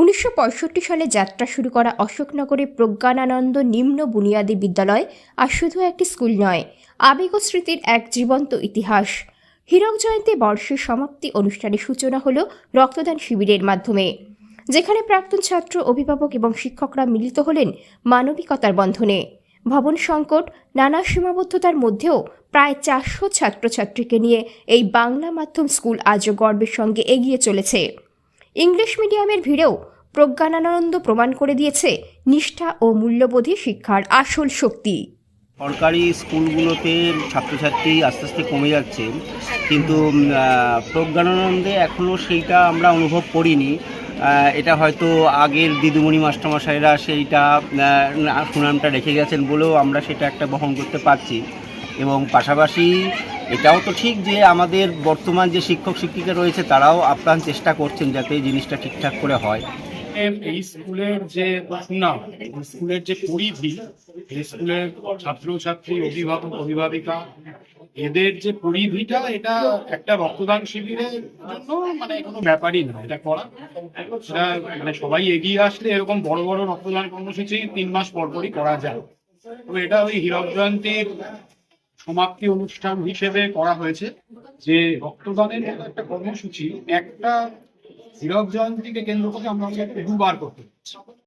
1965 সালে যাত্রা শুরু করা অশোকনগরে প্রজ্ঞানানন্দ নিম্ন বুনিয়াদী বিদ্যালয় আর শুধু একটি স্কুল নয়, আবেগ ও স্মৃতির এক জীবন্ত ইতিহাস। হীরক জয়ন্তী বর্ষের সমাপ্তি অনুষ্ঠানে সূচনা হলো রক্তদান শিবিরের মাধ্যমে, যেখানে প্রাক্তন ছাত্র, অভিভাবক এবং শিক্ষকরা মিলিত হলেন মানবিকতার বন্ধনে। ভবন সংকট, নানা সীমাবদ্ধতার মধ্যেও প্রায় 400 ছাত্রছাত্রীকে নিয়ে এই বাংলা মাধ্যম স্কুল আজও গর্বের সঙ্গে এগিয়ে চলেছে। ইংলিশ মিডিয়ামের ভিড়েও প্রজ্ঞানানন্দ প্রমাণ করে দিয়েছে নিষ্ঠা ও মূল্যবোধী শিক্ষার আসল শক্তি। সরকারি স্কুলগুলোতে ছাত্রছাত্রী আস্তে আস্তে কমে যাচ্ছে, কিন্তু প্রজ্ঞানানন্দে এখনও সেইটা আমরা অনুভব করিনি। এটা হয়তো আগের দিদিমণি মাস্টারমশাইরা সেইটা সুনামটা রেখে গেছেন বলেও আমরা সেটা একটা বহন করতে পারছি। এবং পাশাপাশি এটাও তো ঠিক যে আমাদের বর্তমান যে শিক্ষক শিক্ষিকা রয়েছে তারাও আপ্রাণ চেষ্টা করছেন যাতে এই জিনিসটা ঠিকঠাক করে হয়। এই স্কুলের যে সুনাম, স্কুলের যে পরিধি, এই স্কুলের ছাত্রছাত্রী, অভিভাবক, অভিভাবিকা, এদের যে পরিধিটা, এটা একটা রক্তদান শিবিরের জন্য মানে কোনো ব্যাপারই না। এটা করা, সেটা মানে সবাই এগিয়ে আসলে এরকম বড় বড় রক্তদান কর্মসূচি 3 মাস পরপরই করা যায়। তো এটা ওই হীরক জয়ন্তীর সমাপ্তি অনুষ্ঠান হিসেবে করা হয়েছে, যে রক্তদানের মতো একটা কর্মসূচি একটা হীরক জয়ন্তীকে কেন্দ্র করে আমরা 2বার করতে পারছি।